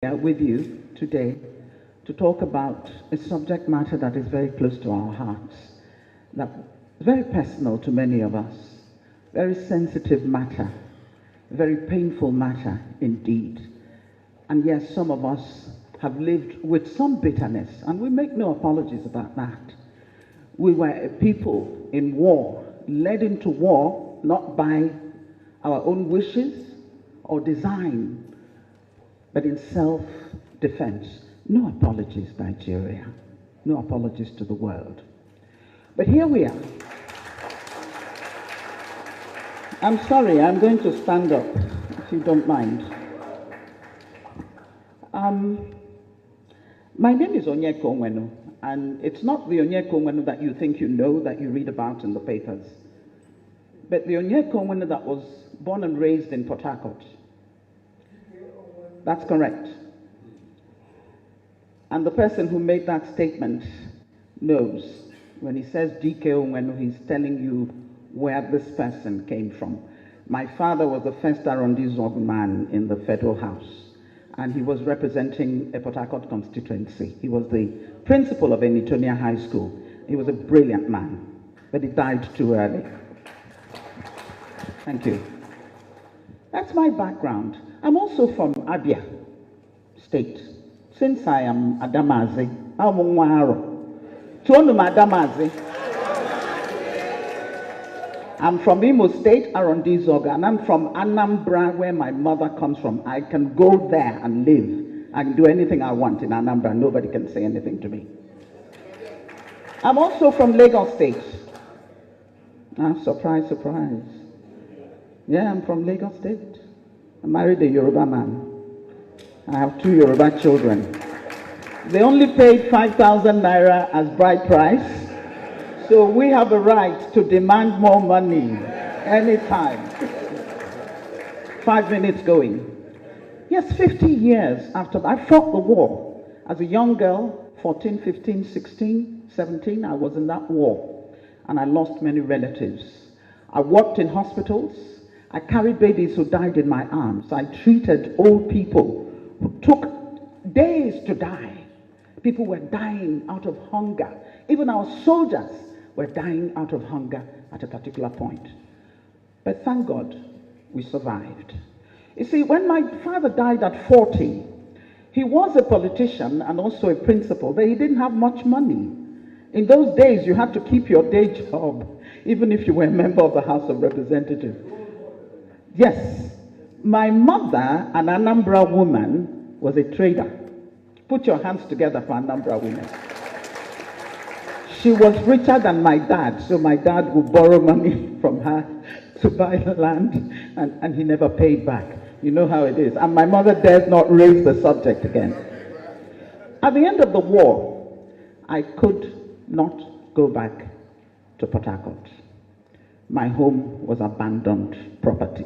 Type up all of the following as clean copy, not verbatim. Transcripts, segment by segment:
here with you today to talk about a subject matter that is very close to our hearts, that is very personal to many of us, very sensitive matter, very painful matter indeed. And yes, some of us have lived with some bitterness, and we make no apologies about that. We were a people in war, led into war not by our own wishes or design, but in self-defense. No apologies, Nigeria. No apologies to the world. But here we are. I'm sorry, I'm going to stand up, if you don't mind. My name is Onyeka Onwenu, and it's not the Onyeka Onwenu that you think you know, that you read about in the papers, but the Onyeka Onwenu that was born and raised in Port Harcourt. That's correct. And the person who made that statement knows. When he says DK Onwenu, he's telling you where this person came from. My father was the first Arrondissement man in the Federal House, and he was representing a Port Harcourt constituency. He was the principal of Enitonia High School. He was a brilliant man, but he died too early. Thank you. That's my background. I'm also from Abia State. Since I am Adamazi, I'm Adamazi. I'm from Imo State, Arrondissement, and I'm from Anambra, where my mother comes from. I can go there and live. I can do anything I want in Anambra. Nobody can say anything to me. I'm also from Lagos State. Surprise, surprise. Yeah, I'm from Lagos State. I married a Yoruba man. I have 2 Yoruba children. They only paid 5,000 naira as bride price, so we have a right to demand more money anytime. 5 minutes going. Yes, 50 years after I fought the war. As a young girl, 14, 15, 16, 17, I was in that war, and I lost many relatives. I worked in hospitals. I carried babies who died in my arms. I treated old people who took days to die. People were dying out of hunger. Even our soldiers were dying out of hunger at a particular point. But thank God, we survived. You see, when my father died at 40, he was a politician and also a principal, but he didn't have much money. In those days, you had to keep your day job, even if you were a member of the House of Representatives. Yes, my mother, an Anambra woman, was a trader. Put your hands together for Anambra women. She was richer than my dad, so my dad would borrow money from her to buy the land, and he never paid back. You know how it is. And my mother dares not raise the subject again. At the end of the war, I could not go back to Port Harcourt. My home was abandoned property.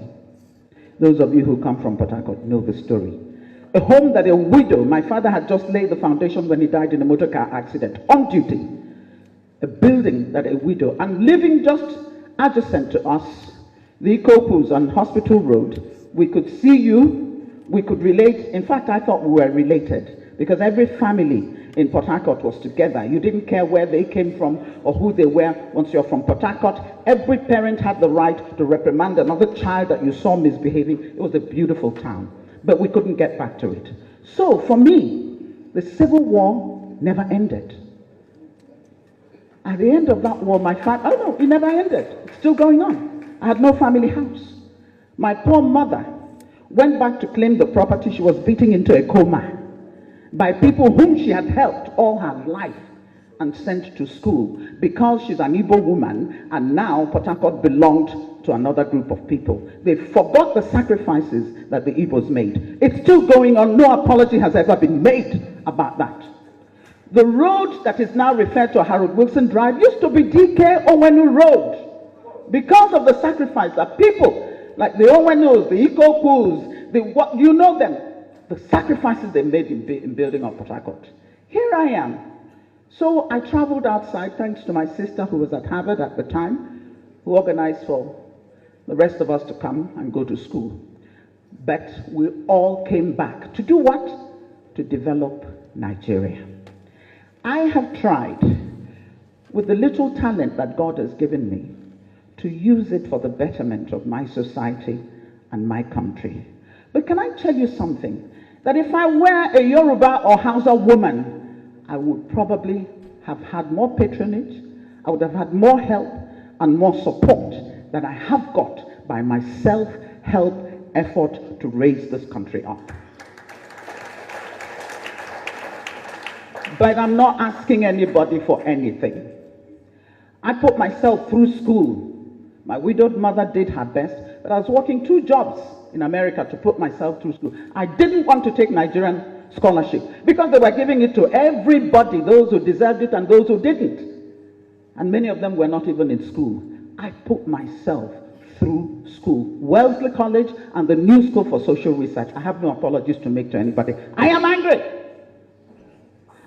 Those of you who come from Port Harcourt know the story. A home that a widow, my father had just laid the foundation when he died in a motor car accident, on duty. A building that a widow, and living just adjacent to us, the Ikopus on Hospital Road, we could see you, we could relate. In fact, I thought we were related, because every family in Port Harcourt was together. You didn't care where they came from or who they were. Once you're from Port Harcourt, every parent had the right to reprimand another child that you saw misbehaving. It was a beautiful town, but we couldn't get back to it. So for me, the Civil War never ended. At the end of that war, my father, oh no, it never ended. It's still going on. I had no family house. My poor mother went back to claim the property she was beating into a coma by people whom she had helped all her life and sent to school, because she's an Igbo woman, and now Port Harcourt belonged to another group of people. They forgot the sacrifices that the Igbos made. It's still going on. No apology has ever been made about that. The road that is now referred to Harold Wilson Drive used to be DK Onwenu Road, because of the sacrifice that people like the Onwenus, the Ikopus, you know them, the sacrifices they made in building up Port Harcourt. Here I am. So I traveled outside, thanks to my sister who was at Harvard at the time, who organized for the rest of us to come and go to school. But we all came back to do what? to develop Nigeria. I have tried, with the little talent that God has given me, to use it for the betterment of my society and my country. But can I tell you something? That if I were a Yoruba or Hausa woman, I would probably have had more patronage, I would have had more help and more support than I have got by my self-help effort to raise this country up. But I'm not asking anybody for anything. I put myself through school. My widowed mother did her best, but I was working 2 jobs in America to put myself through school. I didn't want to take Nigerian scholarship because they were giving it to everybody, those who deserved it and those who didn't. And many of them were not even in school. I put myself through school, Wellesley College and the New School for Social Research. I have no apologies to make to anybody. I am angry.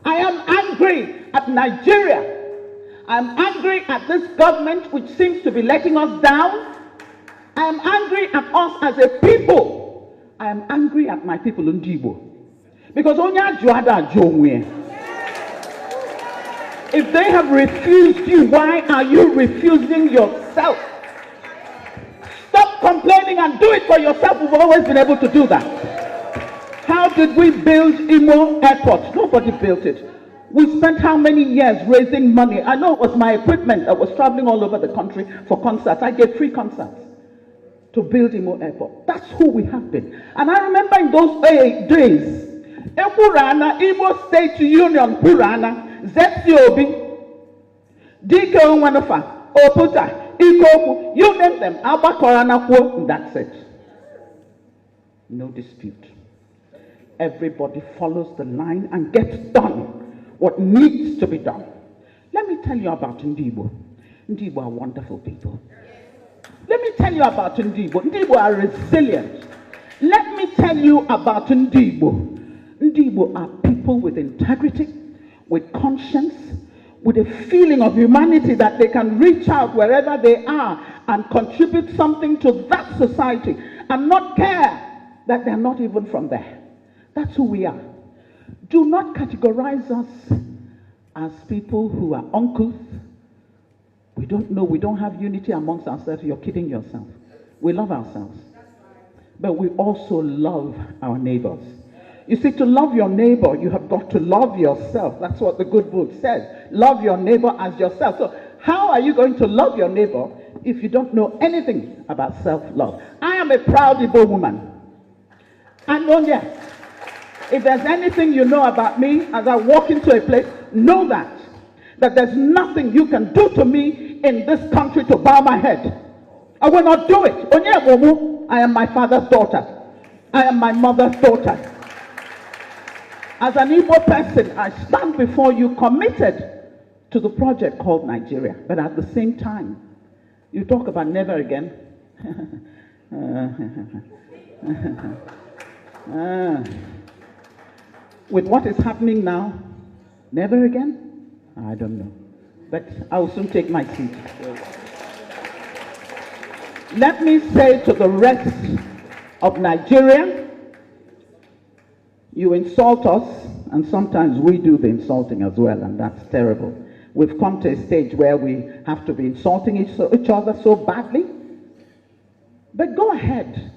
I am angry at Nigeria. I am angry at this government which seems to be letting us down. I am angry at us as a people. I am angry at my people in Ndibo. Because if they have refused you, why are you refusing yourself? Stop complaining and do it for yourself. We've always been able to do that. How did we build Imo Airport? Nobody built it. We spent how many years raising money? I know it was my equipment that was traveling all over the country for concerts. I gave free concerts to build Imo Airport. That's who we have been. And I remember in those days, Epurana, Imo State Union, Purana, Zetiobi, Dike Onwenu, Oputa, Ikoku, you name them, Abakorana, that's it. No dispute. Everybody follows the line and gets done what needs to be done. Let me tell you about Ndibo. Ndibo are wonderful people. Let me tell you about Ndibo. Ndibo are resilient. Let me tell you about Ndibo. Ndibo are people with integrity, with conscience, with a feeling of humanity that they can reach out wherever they are and contribute something to that society and not care that they're not even from there. That's who we are. Do not categorize us as people who are uncouth. We don't know, we don't have unity amongst ourselves. You're kidding yourself. We love ourselves. But we also love our neighbors. You see, to love your neighbor, you have got to love yourself. That's what the good book says. Love your neighbor as yourself. So how are you going to love your neighbor if you don't know anything about self-love? I am a proud Igbo woman. And oh yes, if there's anything you know about me as I walk into a place, know that there's nothing you can do to me in this country to bow my head. I will not do it. I am my father's daughter. I am my mother's daughter. As an Igbo person, I stand before you committed to the project called Nigeria. But at the same time, you talk about never again. With what is happening now, never again? I don't know. But I will soon take my seat. Let me say to the rest of Nigeria, you insult us, and sometimes we do the insulting as well, and that's terrible. We've come to a stage where we have to be insulting each other so badly. But go ahead.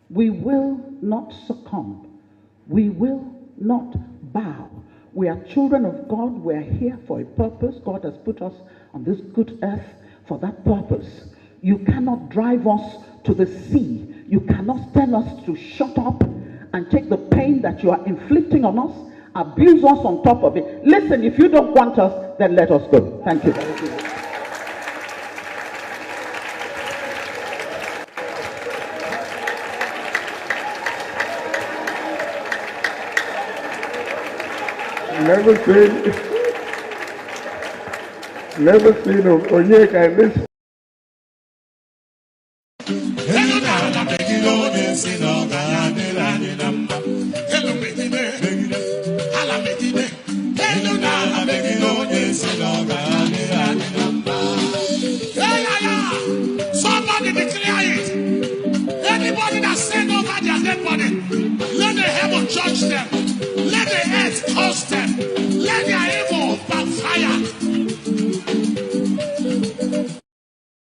We will not succumb. We will not bow. We are children of God. We are here for a purpose. God has put us on this good earth for that purpose. You cannot drive us to the sea. You cannot tell us to shut up and take the pain that you are inflicting on us, abuse us on top of it. Listen, if you don't want us, then let us go. Thank you. Thank you. Never seen Onyeka in this. Somebody declare it. Anybody that sent over their dead body, let the heaven judge them. Curse them.